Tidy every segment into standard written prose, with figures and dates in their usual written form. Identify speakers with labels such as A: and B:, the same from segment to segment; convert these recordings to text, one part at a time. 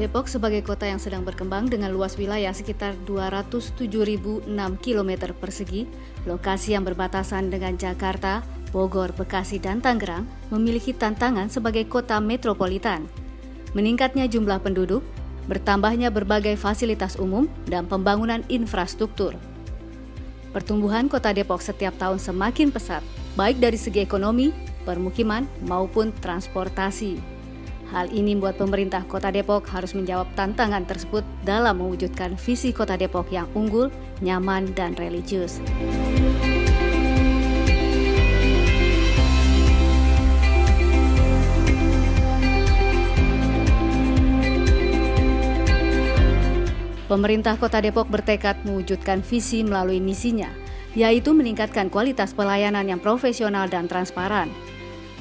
A: Depok sebagai kota yang sedang berkembang dengan luas wilayah sekitar 207.006 km persegi, lokasi yang berbatasan dengan Jakarta, Bogor, Bekasi, dan Tangerang memiliki tantangan sebagai kota metropolitan. Meningkatnya jumlah penduduk, bertambahnya berbagai fasilitas umum, dan pembangunan infrastruktur. Pertumbuhan kota Depok setiap tahun semakin pesat, baik dari segi ekonomi, permukiman, maupun transportasi. Hal ini membuat pemerintah Kota Depok harus menjawab tantangan tersebut dalam mewujudkan visi Kota Depok yang unggul, nyaman, dan religius. Pemerintah Kota Depok bertekad mewujudkan visi melalui misinya, yaitu meningkatkan kualitas pelayanan yang profesional dan transparan,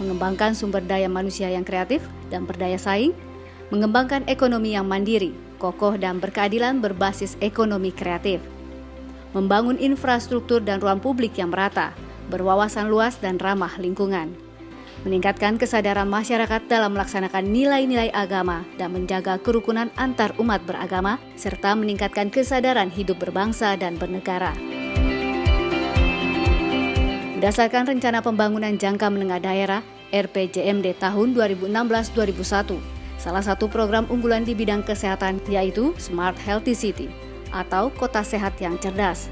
A: mengembangkan sumber daya manusia yang kreatif dan berdaya saing, mengembangkan ekonomi yang mandiri, kokoh dan berkeadilan berbasis ekonomi kreatif, membangun infrastruktur dan ruang publik yang merata, berwawasan luas dan ramah lingkungan, meningkatkan kesadaran masyarakat dalam melaksanakan nilai-nilai agama dan menjaga kerukunan antar umat beragama, serta meningkatkan kesadaran hidup berbangsa dan bernegara. Berdasarkan Rencana Pembangunan Jangka Menengah Daerah (RPJMD) tahun 2016-2001, salah satu program unggulan di bidang kesehatan yaitu Smart Healthy City atau Kota Sehat yang Cerdas.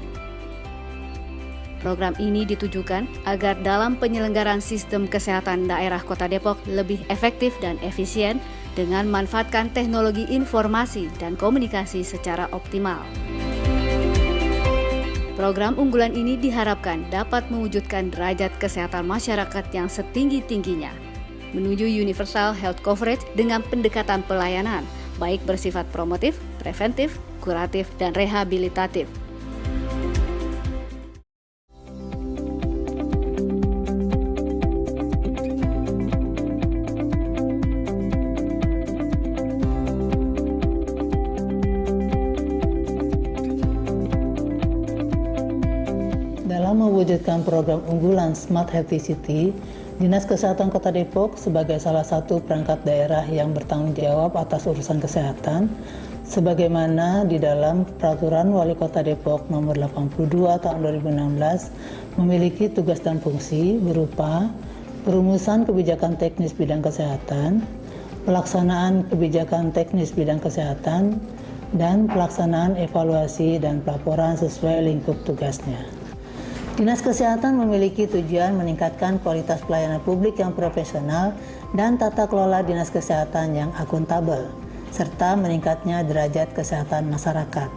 A: Program ini ditujukan agar dalam penyelenggaraan sistem kesehatan daerah Kota Depok lebih efektif dan efisien dengan memanfaatkan teknologi informasi dan komunikasi secara optimal. Program unggulan ini diharapkan dapat mewujudkan derajat kesehatan masyarakat yang setinggi-tingginya, menuju universal health coverage dengan pendekatan pelayanan, baik bersifat promotif, preventif, kuratif, dan rehabilitatif.
B: Dalam mewujudkan program unggulan Smart Healthy City, Dinas Kesehatan Kota Depok sebagai salah satu perangkat daerah yang bertanggung jawab atas urusan kesehatan, sebagaimana di dalam Peraturan Wali Kota Depok Nomor 82 Tahun 2016, memiliki tugas dan fungsi berupa perumusan kebijakan teknis bidang kesehatan, pelaksanaan kebijakan teknis bidang kesehatan, dan pelaksanaan evaluasi dan pelaporan sesuai lingkup tugasnya. Dinas Kesehatan memiliki tujuan meningkatkan kualitas pelayanan publik yang profesional dan tata kelola dinas kesehatan yang akuntabel, serta meningkatnya derajat kesehatan masyarakat.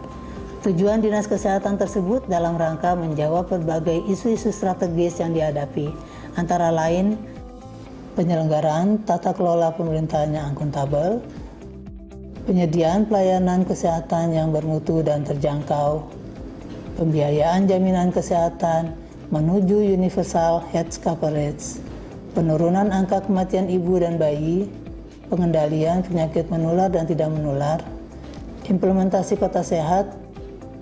B: Tujuan dinas kesehatan tersebut dalam rangka menjawab berbagai isu-isu strategis yang dihadapi, antara lain penyelenggaraan tata kelola pemerintahan yang akuntabel, penyediaan pelayanan kesehatan yang bermutu dan terjangkau, pembiayaan jaminan kesehatan menuju universal health coverage, penurunan angka kematian ibu dan bayi, pengendalian penyakit menular dan tidak menular, implementasi kota sehat,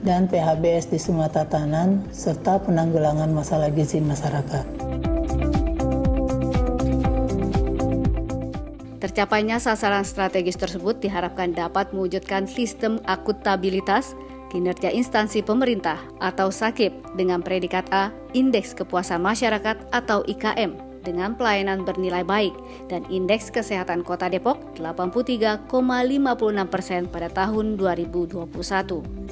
B: dan PHBS di semua tatanan, serta penanggulangan masalah gizi masyarakat.
A: Tercapainya sasaran strategis tersebut diharapkan dapat mewujudkan sistem akuntabilitas kinerja instansi pemerintah atau SAKIP dengan predikat A, Indeks Kepuasan Masyarakat atau IKM dengan pelayanan bernilai baik, dan Indeks Kesehatan Kota Depok 83,56% pada tahun 2021.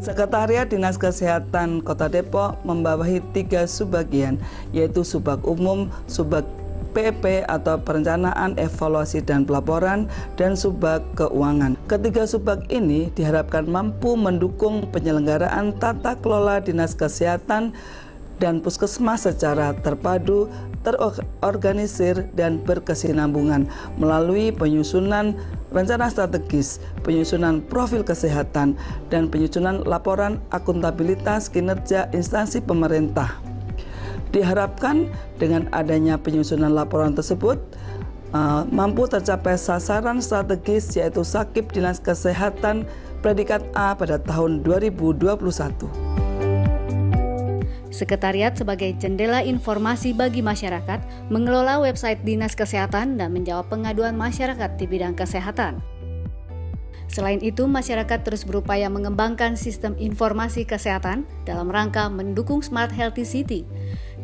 C: Sekretariat Dinas Kesehatan Kota Depok membawahi 3 subbagian, yaitu Subbag Umum, Subbag PP atau Perencanaan, Evaluasi, dan Pelaporan, dan Subbag Keuangan. Ketiga subbag ini diharapkan mampu mendukung penyelenggaraan tata kelola Dinas Kesehatan dan Puskesmas secara terpadu, terorganisir, dan berkesinambungan melalui penyusunan rencana strategis, penyusunan profil kesehatan, dan penyusunan laporan akuntabilitas kinerja instansi pemerintah. Diharapkan dengan adanya penyusunan laporan tersebut mampu tercapai sasaran strategis yaitu Sakip Dinas Kesehatan predikat A pada tahun 2021.
A: Sekretariat sebagai jendela informasi bagi masyarakat mengelola website Dinas Kesehatan dan menjawab pengaduan masyarakat di bidang kesehatan. Selain itu, masyarakat terus berupaya mengembangkan sistem informasi kesehatan dalam rangka mendukung Smart Healthy City.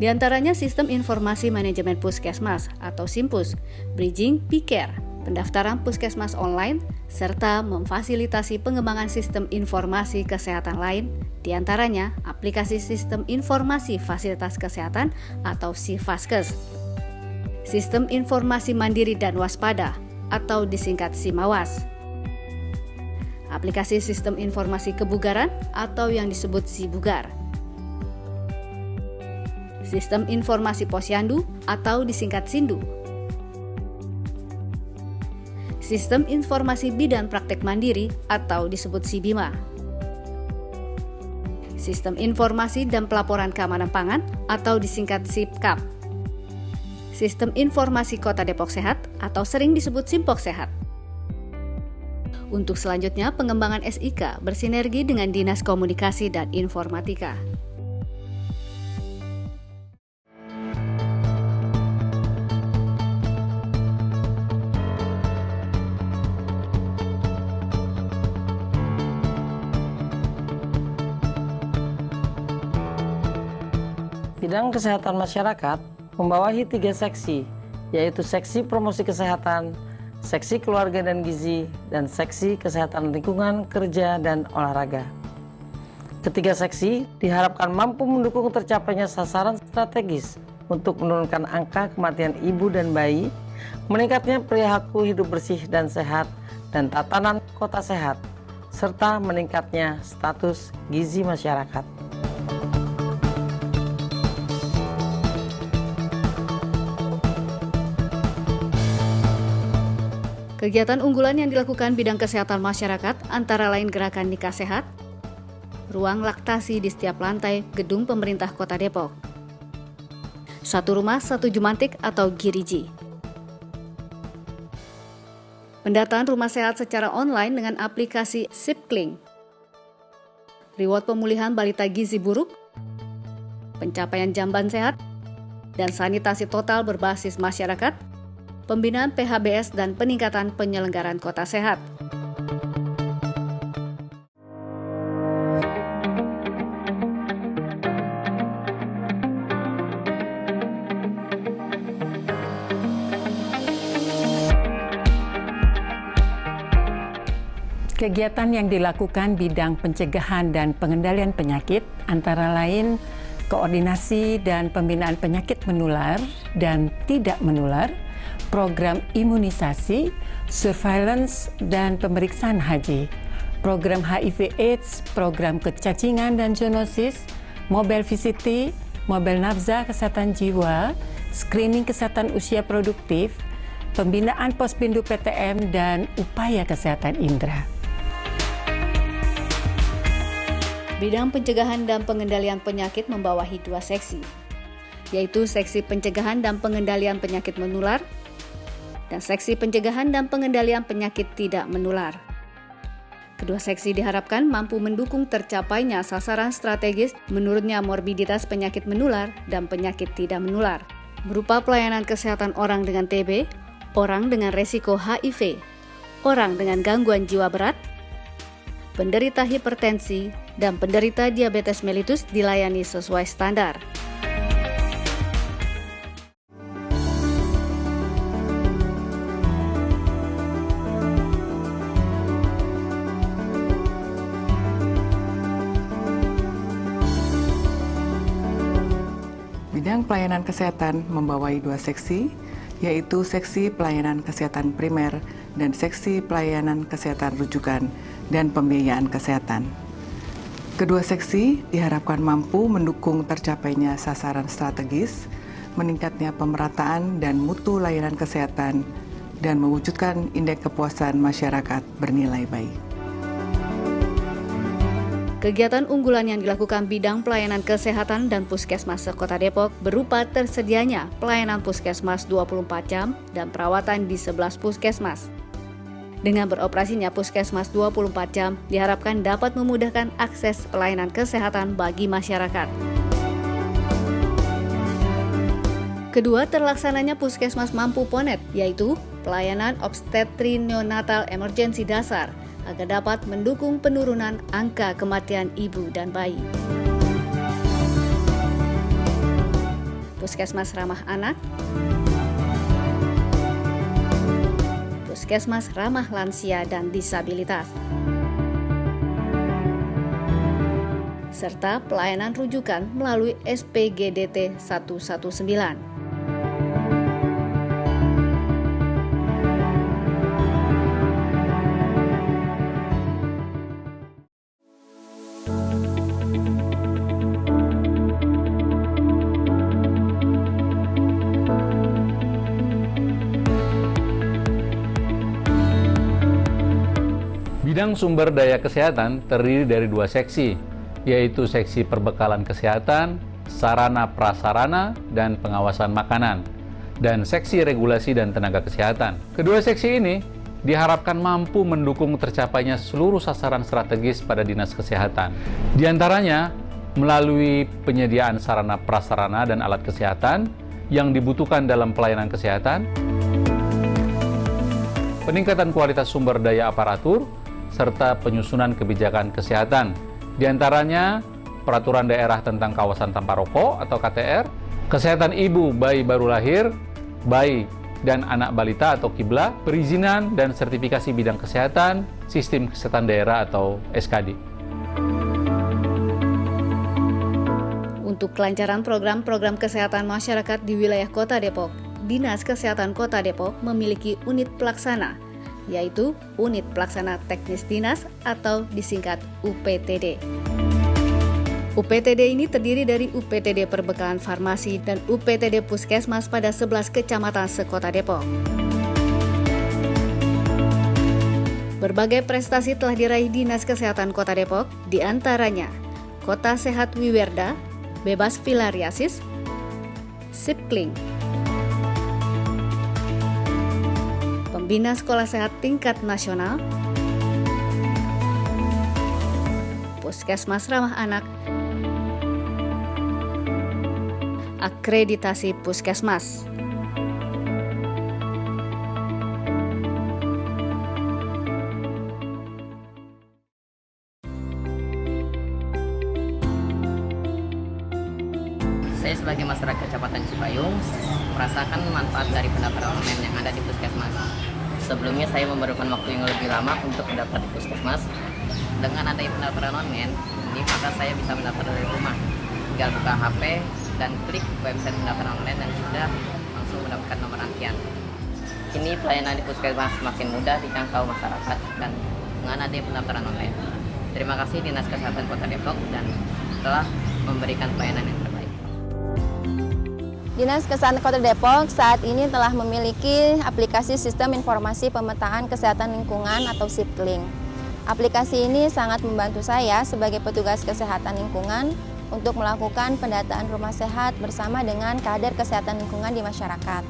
A: Di antaranya Sistem Informasi Manajemen Puskesmas atau SIMPUS, Bridging P-Care, pendaftaran puskesmas online, serta memfasilitasi pengembangan sistem informasi kesehatan lain, di antaranya aplikasi Sistem Informasi Fasilitas Kesehatan atau SIFASKes, Sistem Informasi Mandiri dan Waspada atau disingkat SIMAWAS, aplikasi Sistem Informasi Kebugaran atau yang disebut SIBUGAR, Sistem Informasi Posyandu atau disingkat SINDU, Sistem Informasi Bidan Praktek Mandiri atau disebut SIBIMA, Sistem Informasi dan Pelaporan Keamanan Pangan atau disingkat SIPKAP, Sistem Informasi Kota Depok Sehat atau sering disebut SIMPOK Sehat. Untuk selanjutnya, pengembangan SIK bersinergi dengan Dinas Komunikasi dan Informatika.
D: Bidang kesehatan masyarakat membawahi 3 seksi, yaitu seksi promosi kesehatan, seksi keluarga dan gizi, dan seksi kesehatan lingkungan, kerja, dan olahraga. Ketiga seksi diharapkan mampu mendukung tercapainya sasaran strategis untuk menurunkan angka kematian ibu dan bayi, meningkatnya perilaku hidup bersih dan sehat, dan tatanan kota sehat, serta meningkatnya status gizi masyarakat.
A: Kegiatan unggulan yang dilakukan bidang kesehatan masyarakat antara lain gerakan nikah sehat, ruang laktasi di setiap lantai gedung pemerintah Kota Depok, satu rumah satu jumantik atau giriji, pendataan rumah sehat secara online dengan aplikasi SIPKLINK, reward pemulihan balita gizi buruk, pencapaian jamban sehat, dan sanitasi total berbasis masyarakat, pembinaan PHBS dan peningkatan penyelenggaraan kota sehat.
E: Kegiatan yang dilakukan bidang pencegahan dan pengendalian penyakit antara lain koordinasi dan pembinaan penyakit menular dan tidak menular, program imunisasi, surveillance, dan pemeriksaan haji, program HIV/AIDS, program kecacingan dan zoonosis, mobile VCT, mobile nafza kesehatan jiwa, screening kesehatan usia produktif, pembinaan Posbindu PTM, dan upaya kesehatan indera.
A: Bidang pencegahan dan pengendalian penyakit membawahi 2 seksi, yaitu seksi pencegahan dan pengendalian penyakit menular, dan seksi pencegahan dan pengendalian penyakit tidak menular. Kedua seksi diharapkan mampu mendukung tercapainya sasaran strategis menurunnya morbiditas penyakit menular dan penyakit tidak menular, berupa pelayanan kesehatan orang dengan TB, orang dengan resiko HIV, orang dengan gangguan jiwa berat, penderita hipertensi, dan penderita diabetes mellitus dilayani sesuai standar.
F: Bidang pelayanan kesehatan membawahi 2 seksi, yaitu seksi pelayanan kesehatan primer dan seksi pelayanan kesehatan rujukan dan pembiayaan kesehatan. Kedua seksi diharapkan mampu mendukung tercapainya sasaran strategis, meningkatnya pemerataan dan mutu layanan kesehatan, dan mewujudkan indeks kepuasan masyarakat bernilai baik.
A: Kegiatan unggulan yang dilakukan bidang pelayanan kesehatan dan puskesmas Kota Depok berupa tersedianya pelayanan puskesmas 24 jam dan perawatan di 11 puskesmas. Dengan beroperasinya puskesmas 24 jam, diharapkan dapat memudahkan akses pelayanan kesehatan bagi masyarakat. Kedua, terlaksananya puskesmas mampu Ponet, yaitu pelayanan obstetri neonatal emergensi dasar, agar dapat mendukung penurunan angka kematian ibu dan bayi. Puskesmas ramah anak, puskesmas ramah lansia dan disabilitas, serta pelayanan rujukan melalui SPGDT 119.
G: Bidang sumber daya kesehatan terdiri dari 2 seksi, yaitu seksi perbekalan kesehatan, sarana prasarana, dan pengawasan makanan, dan seksi regulasi dan tenaga kesehatan. Kedua seksi ini diharapkan mampu mendukung tercapainya seluruh sasaran strategis pada Dinas Kesehatan. Di antaranya, melalui penyediaan sarana prasarana dan alat kesehatan yang dibutuhkan dalam pelayanan kesehatan, peningkatan kualitas sumber daya aparatur, serta penyusunan kebijakan kesehatan. Di antaranya, peraturan daerah tentang kawasan tanpa rokok atau KTR, kesehatan ibu, bayi baru lahir, bayi dan anak balita atau KIBLA, perizinan dan sertifikasi bidang kesehatan, sistem kesehatan daerah atau SKD.
A: Untuk kelancaran program-program kesehatan masyarakat di wilayah Kota Depok, Dinas Kesehatan Kota Depok memiliki unit pelaksana, yaitu Unit Pelaksana Teknis Dinas atau disingkat UPTD. UPTD ini terdiri dari UPTD Perbekalan Farmasi dan UPTD Puskesmas pada 11 kecamatan se-Kota Depok. Berbagai prestasi telah diraih Dinas Kesehatan Kota Depok, di antaranya Kota Sehat Wiwerda, Bebas Filariasis, Sipkling, Pembina Sekolah Sehat Tingkat Nasional, Puskesmas Ramah Anak, Akreditasi Puskesmas.
H: Saya sebagai masyarakat Kecamatan Cipayung merasakan manfaat dari pendaftaran online yang ada di Puskesmas. Sebelumnya saya memerlukan waktu yang lebih lama untuk mendaftar di Puskesmas. Dengan adanya pendaftaran online, ini maka saya bisa mendaftar dari rumah. Tinggal buka HP dan klik website pendaftaran online dan sudah langsung mendapatkan nomor antrian. Kini pelayanan di Puskesmas semakin mudah dijangkau masyarakat dan dengan adanya pendaftaran online. Terima kasih Dinas Kesehatan Kota Depok dan telah memberikan pelayanan yang terbaik.
I: Dinas Kesehatan Kota Depok saat ini telah memiliki aplikasi Sistem Informasi Pemetaan Kesehatan Lingkungan atau SIPKLING. Aplikasi ini sangat membantu saya sebagai petugas kesehatan lingkungan untuk melakukan pendataan rumah sehat bersama dengan kader kesehatan lingkungan di masyarakat.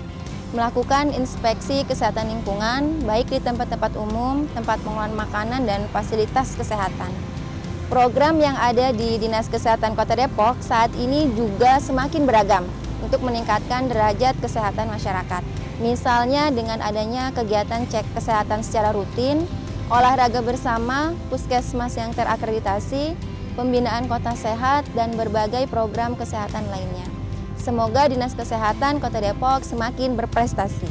I: Melakukan inspeksi kesehatan lingkungan baik di tempat-tempat umum, tempat pengolahan makanan, dan fasilitas kesehatan. Program yang ada di Dinas Kesehatan Kota Depok saat ini juga semakin beragam untuk meningkatkan derajat kesehatan masyarakat. Misalnya dengan adanya kegiatan cek kesehatan secara rutin, olahraga bersama, puskesmas yang terakreditasi, pembinaan kota sehat, dan berbagai program kesehatan lainnya. Semoga Dinas Kesehatan Kota Depok semakin berprestasi.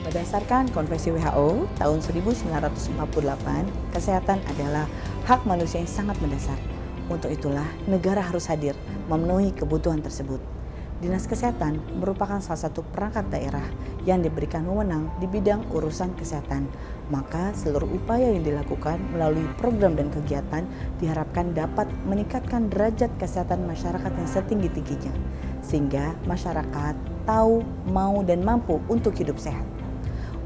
J: Berdasarkan Konvensi WHO tahun 1948, kesehatan adalah hak manusia yang sangat mendasar. Untuk itulah, negara harus hadir memenuhi kebutuhan tersebut. Dinas Kesehatan merupakan salah satu perangkat daerah yang diberikan wewenang di bidang urusan kesehatan. Maka seluruh upaya yang dilakukan melalui program dan kegiatan diharapkan dapat meningkatkan derajat kesehatan masyarakat yang setinggi-tingginya. Sehingga masyarakat tahu, mau, dan mampu untuk hidup sehat.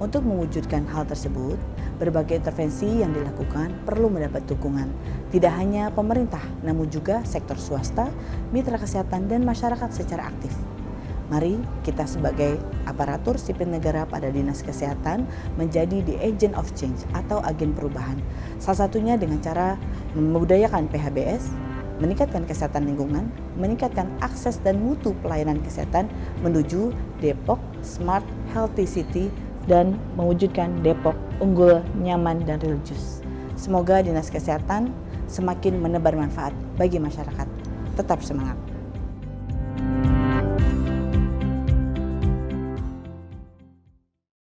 J: Untuk mewujudkan hal tersebut, Berbagai intervensi yang dilakukan perlu mendapat dukungan, tidak hanya pemerintah, namun juga sektor swasta, mitra kesehatan, dan masyarakat secara aktif. Mari kita sebagai aparatur sipil negara pada Dinas Kesehatan menjadi the agent of change atau agen perubahan. Salah satunya dengan cara membudayakan PHBS, meningkatkan kesehatan lingkungan, meningkatkan akses dan mutu pelayanan kesehatan menuju Depok Smart Healthy City dan mewujudkan Depok unggul, nyaman, dan religius. Semoga Dinas Kesehatan semakin menebar manfaat bagi masyarakat. Tetap semangat.